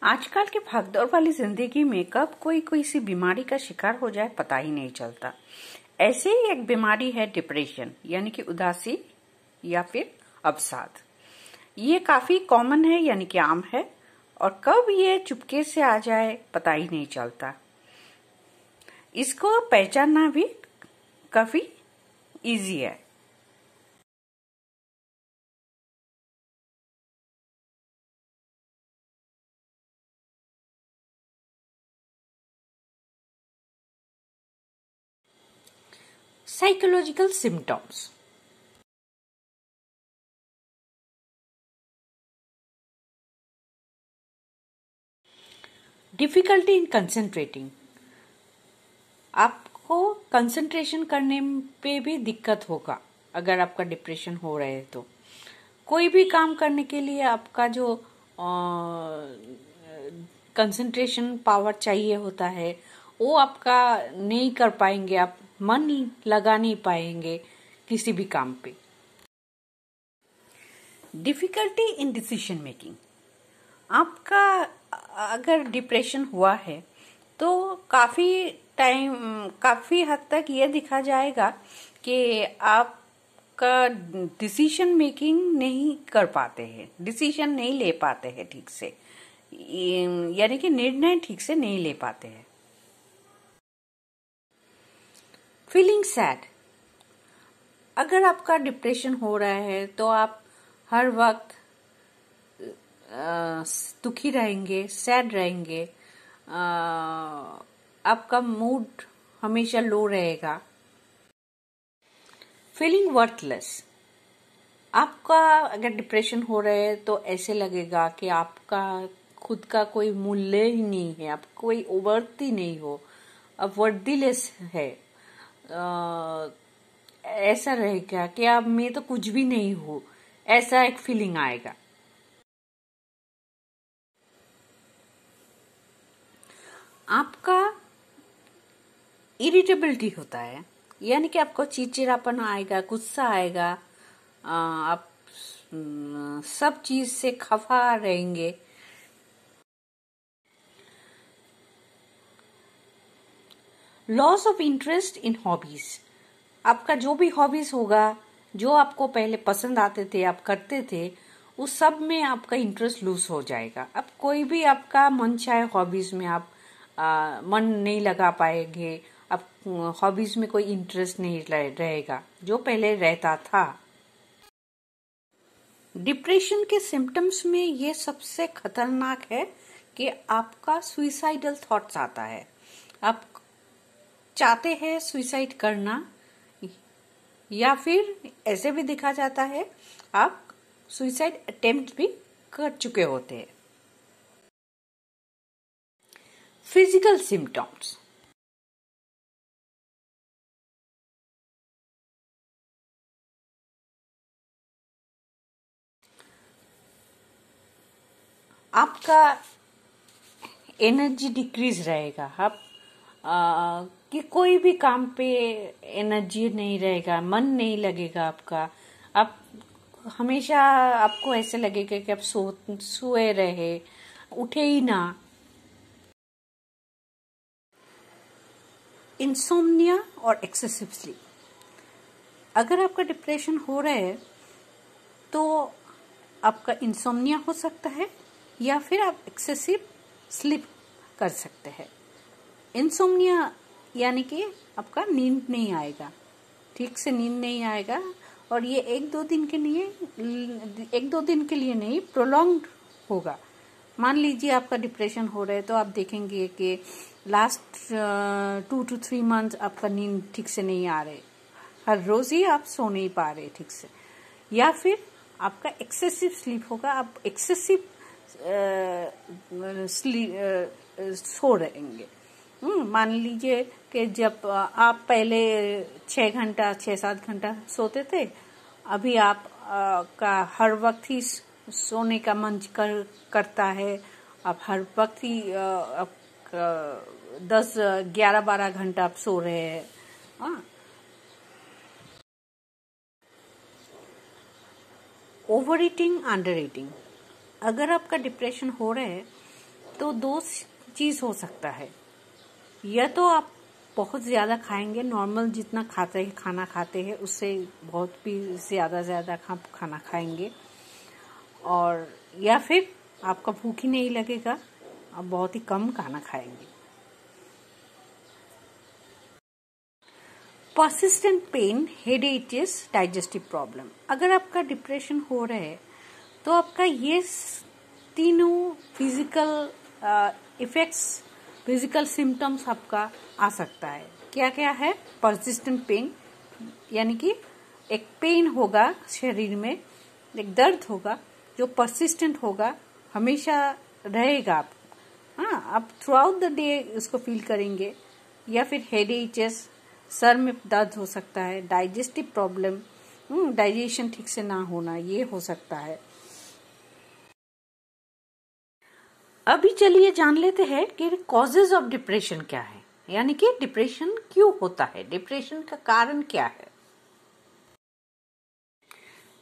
आजकल की भागदौड़ वाली जिंदगी में कब कोई कोई सी बीमारी का शिकार हो जाए पता ही नहीं चलता। ऐसे ही एक बीमारी है डिप्रेशन, यानी कि उदासी या फिर अवसाद। ये काफी कॉमन है, यानी कि आम है, और कब ये चुपके से आ जाए पता ही नहीं चलता। इसको पहचानना भी काफी इजी है। Psychological symptoms. Difficulty in concentrating. आपको कंसंट्रेशन करने पे भी दिक्कत होगा अगर आपका डिप्रेशन हो रहा है तो। कोई भी काम करने के लिए आपका जो कंसंट्रेशन पावर चाहिए होता है वो आपका नहीं कर पाएंगे, आप मन लगा नहीं पाएंगे किसी भी काम पे। Difficulty in decision making. आपका अगर डिप्रेशन हुआ है तो काफी हद तक ये दिखा जाएगा कि आपका डिसीजन मेकिंग नहीं कर पाते हैं, डिसीजन नहीं ले पाते हैं ठीक से, यानी कि निर्णय ठीक से नहीं ले पाते हैं। Feeling sad. अगर आपका डिप्रेशन हो रहा है तो आप हर वक्त दुखी रहेंगे, सैड रहेंगे, आपका मूड हमेशा लो रहेगा। Feeling worthless. आपका अगर डिप्रेशन हो रहा है तो ऐसे लगेगा कि आपका खुद का कोई मूल्य ही नहीं है, आप कोई वर्थ नहीं हो, आप वर्थीलेस है। ऐसा रहेगा कि आप मैं तो कुछ भी नहीं हूँ, ऐसा एक फीलिंग आएगा। आपका इरिटेबिलिटी होता है, यानी कि आपको चिड़चिड़ापन आएगा, गुस्सा आएगा, आप सब चीज से खफा रहेंगे। Loss of interest in hobbies. आपका जो भी हॉबीज होगा, जो आपको पहले पसंद आते थे, आप करते थे, उस सब में आपका इंटरेस्ट लूज हो जाएगा। अब कोई भी आपका मन चाहे हॉबीज में आप मन नहीं लगा पाएंगे, अब हॉबीज में कोई इंटरेस्ट नहीं रहेगा जो पहले रहता था। डिप्रेशन के सिम्टम्स में ये सबसे खतरनाक है कि आपका सुइसाइडल थॉट्स आता है। आप चाहते हैं सुइसाइड करना, या फिर ऐसे भी देखा जाता है आप सुइसाइड अटेम्प्ट भी कर चुके होते हैं। Physical symptoms. आपका एनर्जी डिक्रीज रहेगा, आप कि कोई भी काम पे एनर्जी नहीं रहेगा, मन नहीं लगेगा आपका। आप हमेशा आपको ऐसे लगेगा कि आप सोए रहे, उठे ही ना। इंसोम्निया और एक्सेसिव स्लीप। अगर आपका डिप्रेशन हो रहा है तो आपका इंसोम्निया हो सकता है या फिर आप एक्सेसिव स्लीप कर सकते हैं। इंसोम्निया यानी कि आपका नींद नहीं आएगा, ठीक से नींद नहीं आएगा, और ये एक दो दिन के लिए नहीं, प्रोलॉन्ग्ड होगा। मान लीजिए आपका डिप्रेशन हो रहा है तो आप देखेंगे कि लास्ट 2 to 3 मंथ आपका नींद ठीक से नहीं आ रहे, हर रोज ही आप सो नहीं पा रहे ठीक से, या फिर आपका एक्सेसिव स्लीप होगा, आप एक्सेसिव सो रहेंगे। मान लीजिए कि जब आप पहले 6-7 घंटा सोते थे, अभी आप का हर वक्त ही सोने का मन करता है, आप हर वक्त ही 10-11-12 घंटा आप सो रहे हैं। Over eating, under eating. अगर आपका डिप्रेशन हो रहा है तो दो चीज हो सकता है, या तो आप बहुत ज्यादा खाएंगे, नॉर्मल जितना खाना खाते हैं उससे बहुत भी ज्यादा खाना खाएंगे, और या फिर आपका भूख ही नहीं लगेगा, आप बहुत ही कम खाना खाएंगे। Persistent pain, headaches, digestive problem. अगर आपका डिप्रेशन हो रहा है तो आपका ये तीनों फिजिकल इफेक्ट्स, फिजिकल सिम्टम्स आपका आ सकता है। क्या क्या है? पर्सिस्टेंट पेन, यानी कि एक पेन होगा शरीर में, एक दर्द होगा जो पर्सिस्टेंट होगा, हमेशा रहेगा। आप थ्रू आउट द डे उसको फील करेंगे। या फिर हेडेचेस, सर में दर्द हो सकता है। डाइजेस्टिव प्रॉब्लम, डाइजेशन ठीक से ना होना, ये हो सकता है। अभी चलिए जान लेते हैं कि कॉजेज ऑफ डिप्रेशन क्या है, यानी कि डिप्रेशन क्यों होता है, डिप्रेशन का कारण क्या है।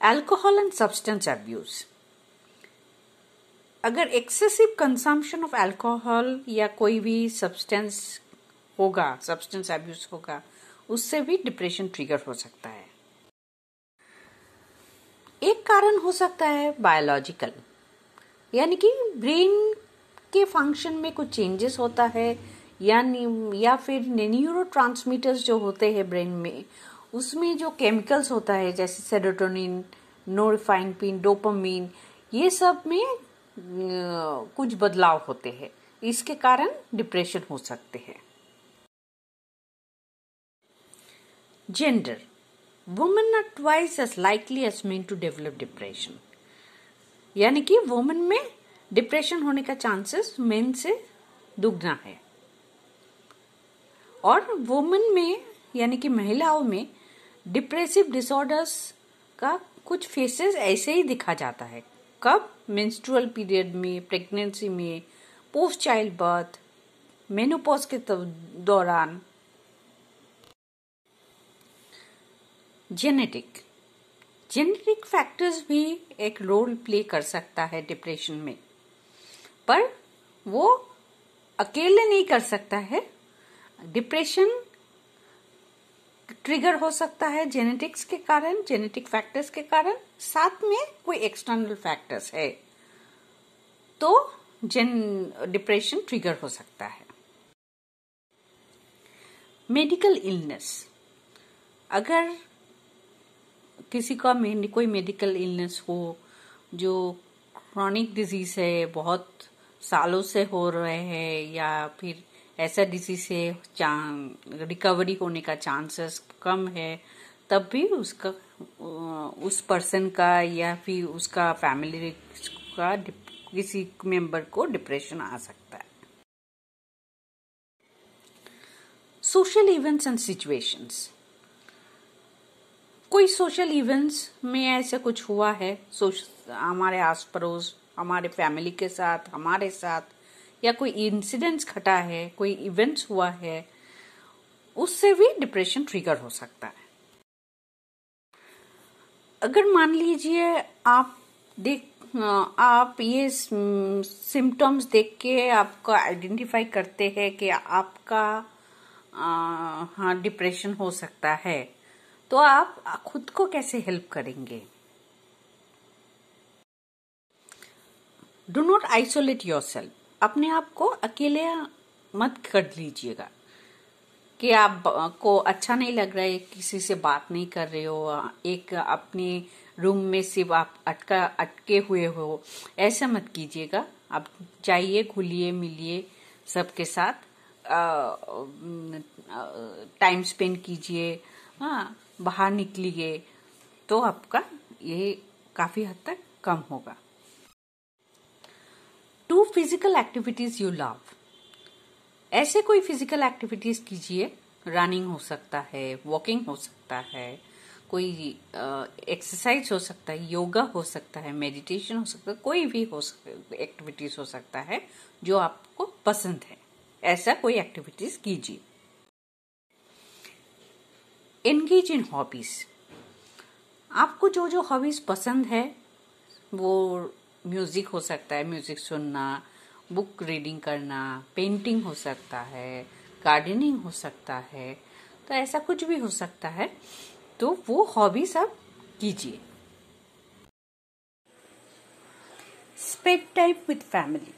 Alcohol and substance abuse. अगर एक्सेसिव कंजम्पशन ऑफ अल्कोहल या कोई भी सब्सटेंस अब्यूज होगा, उससे भी डिप्रेशन ट्रिगर हो सकता है। एक कारण हो सकता है बायोलॉजिकल, यानी कि ब्रेन के फंक्शन में कुछ चेंजेस होता है, या फिर न्यूरोट्रांसमीटर्स जो होते हैं ब्रेन में, उसमें जो केमिकल्स होता है जैसे सेरोटोनिन, नोरफाइनपिन, डोपामिन, ये सब में कुछ बदलाव होते हैं। इसके कारण डिप्रेशन हो सकते हैं। Gender, women are twice as likely as men to develop depression, यानी कि वुमेन में डिप्रेशन होने का चांसेस मेन से दुगना है। और वुमेन में, यानी कि महिलाओं में, डिप्रेसिव डिसऑर्डर्स का कुछ फेसेस ऐसे ही दिखा जाता है। कब? मेंस्ट्रुअल पीरियड में, प्रेगनेंसी में, पोस्ट चाइल्ड बर्थ, मेनोपॉज के दौरान। जेनेटिक फैक्टर्स भी एक रोल प्ले कर सकता है डिप्रेशन में, पर वो अकेले नहीं कर सकता है। डिप्रेशन ट्रिगर हो सकता है जेनेटिक्स के कारण, जेनेटिक फैक्टर्स के कारण, साथ में कोई एक्सटर्नल फैक्टर्स है तो डिप्रेशन ट्रिगर हो सकता है। मेडिकल इलनेस, अगर किसी का कोई मेडिकल इलनेस हो जो क्रॉनिक डिजीज है, बहुत सालों से हो रहे हैं, या फिर ऐसा डिजीज है रिकवरी होने का चांसेस कम है, तब भी उसका उस पर्सन का या फिर उसका फैमिली का किसी मेंबर को डिप्रेशन आ सकता है। सोशल इवेंट्स एंड सिचुएशंस, कोई सोशल इवेंट्स में ऐसा कुछ हुआ है हमारे आस पड़ोस, हमारे फैमिली के साथ, हमारे साथ, या कोई इंसिडेंट्स घटा है, कोई इवेंट्स हुआ है, उससे भी डिप्रेशन ट्रिगर हो सकता है। अगर मान लीजिए आप ये सिम्टम्स देख के आपको आइडेंटिफाई करते हैं कि आपका डिप्रेशन हो सकता है, तो आप खुद को कैसे हेल्प करेंगे? डू नॉट आइसोलेट योरसेल्फ, अपने आप को अकेले मत कर लीजिएगा कि आपको अच्छा नहीं लग रहा है, किसी से बात नहीं कर रहे हो, एक अपने रूम में सिर्फ आप अटके हुए हो, ऐसा मत कीजिएगा। आप जाइए, घुलिए मिलिए सबके साथ, टाइम स्पेंड कीजिए, बाहर निकलिए, तो आपका ये काफी हद तक कम होगा। Do physical activities you love, ऐसे कोई फिजिकल एक्टिविटीज कीजिए, रनिंग हो सकता है, वॉकिंग हो सकता है, कोई एक्सरसाइज हो सकता है, योगा हो सकता है, मेडिटेशन हो सकता है, कोई भी एक्टिविटीज हो सकता है जो आपको पसंद है, ऐसा कोई एक्टिविटीज कीजिए। एंगेज इन हॉबीज, आपको जो जो हॉबीज पसंद है, वो म्यूजिक हो सकता है, म्यूजिक सुनना, बुक रीडिंग करना, पेंटिंग हो सकता है, गार्डनिंग हो सकता है, तो ऐसा कुछ भी हो सकता है। तो वो हॉबीज आप कीजिए। Spend time with family.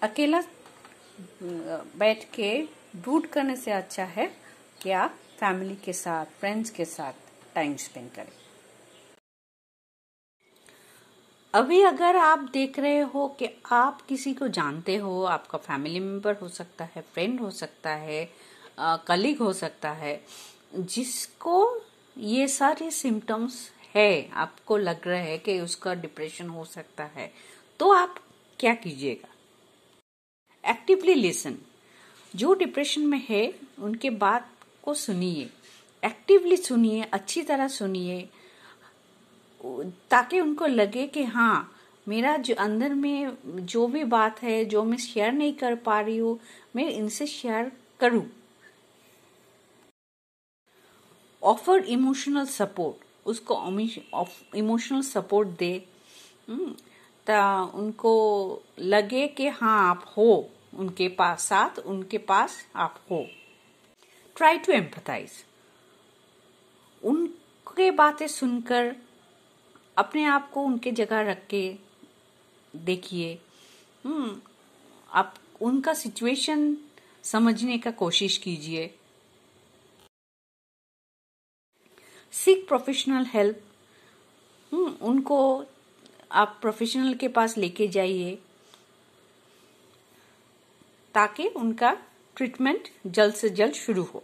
अकेला बैठ के ब्रूड करने से अच्छा है कि आप फैमिली के साथ, फ्रेंड्स के साथ टाइम स्पेंड करें। अभी अगर आप देख रहे हो कि आप किसी को जानते हो, आपका फैमिली मेंबर हो सकता है, फ्रेंड हो सकता है, कलीग हो सकता है, जिसको ये सारे सिम्टम्स है, आपको लग रहा है कि उसका डिप्रेशन हो सकता है, तो आप क्या कीजिएगा? Actively listen. जो डिप्रेशन में है उनके बात को सुनिए, एक्टिवली सुनिए, अच्छी तरह सुनिए, ताकि उनको लगे कि हाँ, मेरा जो अंदर में जो भी बात है, जो मैं शेयर नहीं कर पा रही हूँ, मैं इनसे शेयर करूं। ऑफर इमोशनल सपोर्ट, उसको इमोशनल सपोर्ट दे, ता उनको लगे कि हाँ, आप हो उनके पास, साथ उनके पास आप हो। Try to empathize. उनके बातें सुनकर अपने आप को उनके जगह रख के देखिए। आप उनका सिचुएशन समझने का कोशिश कीजिए। Seek professional help. उनको आप प्रोफेशनल के पास लेके जाइए ताकि उनका ट्रीटमेंट जल्द से जल्द शुरू हो।